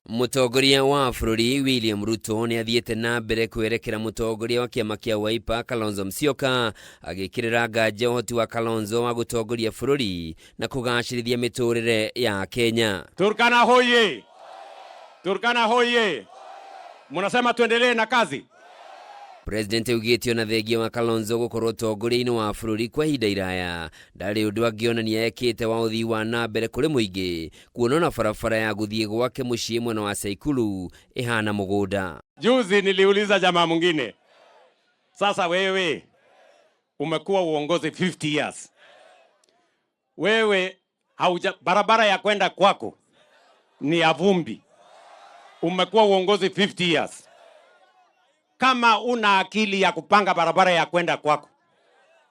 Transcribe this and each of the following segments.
Mutongoria wa bururi William Ruto ni athiete na mbere kwerekera mutongoria wa kiama kia Wiper Kalonzo Musyoka agikirira nganja uhoti wa Kalonzo wa gutongoria bururi na kugacirithia miturire ya Kenya. Turkana hoye! Turkana hoye! Munasema tuendelee na kazi? President ugitio na thengia wa Kalonzo gukorwo utongoria-ini wa bururi kwa ihinda iraya ndari undu angionania ekite wa uthii wa na mbere kuri muingi kuona na barabara ya guthie gwake mucii mwena wa Saikuru ihana mugunda. Juzi niliuliza jamaa mwingine, sasa wewe umekuwa uongozi 50 years, wewe barabara ya kwenda kwako ni ya vumbi, umekuwa uongozi 50 years. Kama una akili ya kupanga barabara ya kwenda kwako,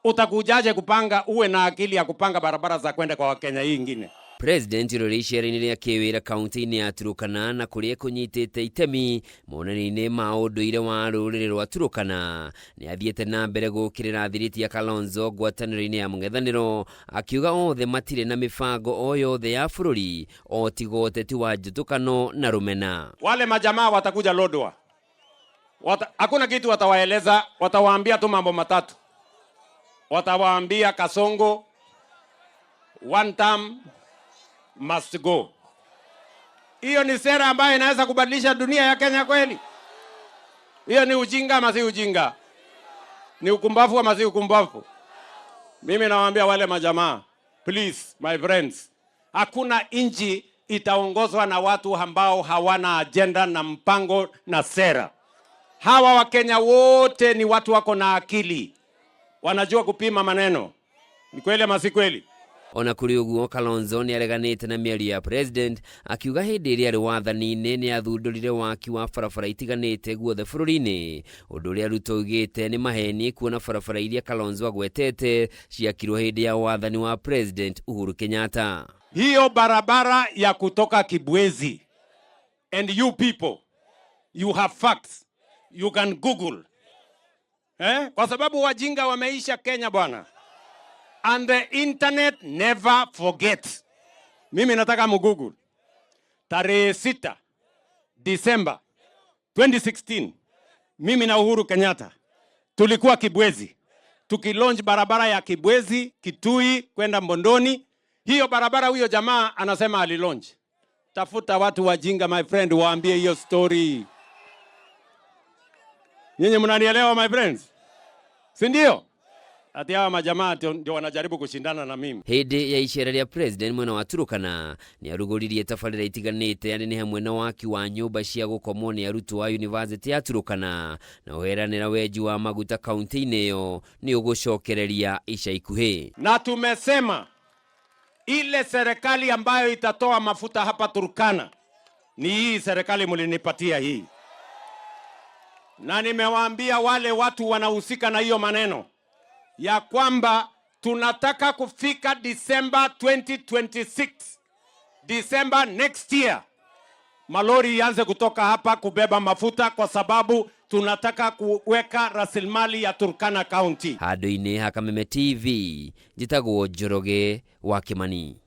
utakujaje kupanga uwe na akili ya kupanga barabara za kwenda kwa Wakenya hii ingine? President Rorisheri ria kiwira kaunti-ini ya Turkana na kuria kunyitite itemi monani-ini ma unduire wa ruriri rwa Turkana ni athiete na mbere gukirira thiriti ya Kalonzo ngwataniro-ini ya mung'ethaniro akiuga othe matire na mibango o yothe ya bururi o tiga uteti wa njutukano na rumena. Wale majamaa watakuja Lodwar, hakuna kitu watawaeleza, watawaambia tu mambo matatu. Watawaambia Kasongo one term must go. Hiyo ni sera ambayo inaweza kubadilisha dunia ya Kenya kweli? Hiyo ni ujinga ama si ujinga? Ni ukumbavu ama si ukumbavu? Mimi nawaambia wale majamaa, please my friends, hakuna inchi itaongozwa na watu ambao hawana agenda na mpango na sera. Hawa Wakenya wote ni watu wako na akili, wanajua kupima maneno. Ni kweli ama si kweli? Ona kuri uguo Kalonzo ni areganite na miario ya president akiuga hindi iria ari wathani-ini ni athundurire waki wa barabara itiganite guothe bururi-ini undu uria Ruto ugite ni maheni kuona barabara iria Kalonzo agwetete ciakirwo hindi ya wathani wa president Uhuru Kenyatta. Hiyo barabara ya kutoka Kibwezi, and you people, you have facts, you can Google. Kwa sababu wajinga wameisha Kenya bwana. And the internet never forgets. Mimi nataka mugoogle. Tarehe 6 December 2016, mimi na Uhuru Kenyatta tulikuwa Kibwezi, tukilaunch barabara ya Kibwezi Kitui kwenda Mbondoni. Hiyo barabara huyo jamaa anasema alilaunch. Tafuta watu wajinga my friend, waambie hiyo story. Nyinyi mnanielewa my friends? Si ndio? Ati hawa majamaa ndio wanajaribu kushindana na mimi. Hindi ya icera ria president mwena wa Turkana ni aruguririe tabarĩra itiganite yani ni hamwe na waki wa nyumba cia gukomwo ni arutwo wa University ya Turkana na uheranĩra wenji wa maguta kaunti-inĩ iyo ni ugucokereria ica ikuhĩ. Na tumesema ile serikali ambayo itatoa mafuta hapa Turkana ni hii serikali mlinipatia hii. Na nimewaambia wale watu wanahusika na hiyo maneno ya kwamba tunataka kufika December 2026, December next year, malori yanze kutoka hapa kubeba mafuta kwa sababu tunataka kuweka rasilimali ya Turkana County. Handũ-inĩ ha Kameme TV, njĩtagwo Njoroge wa Kimani.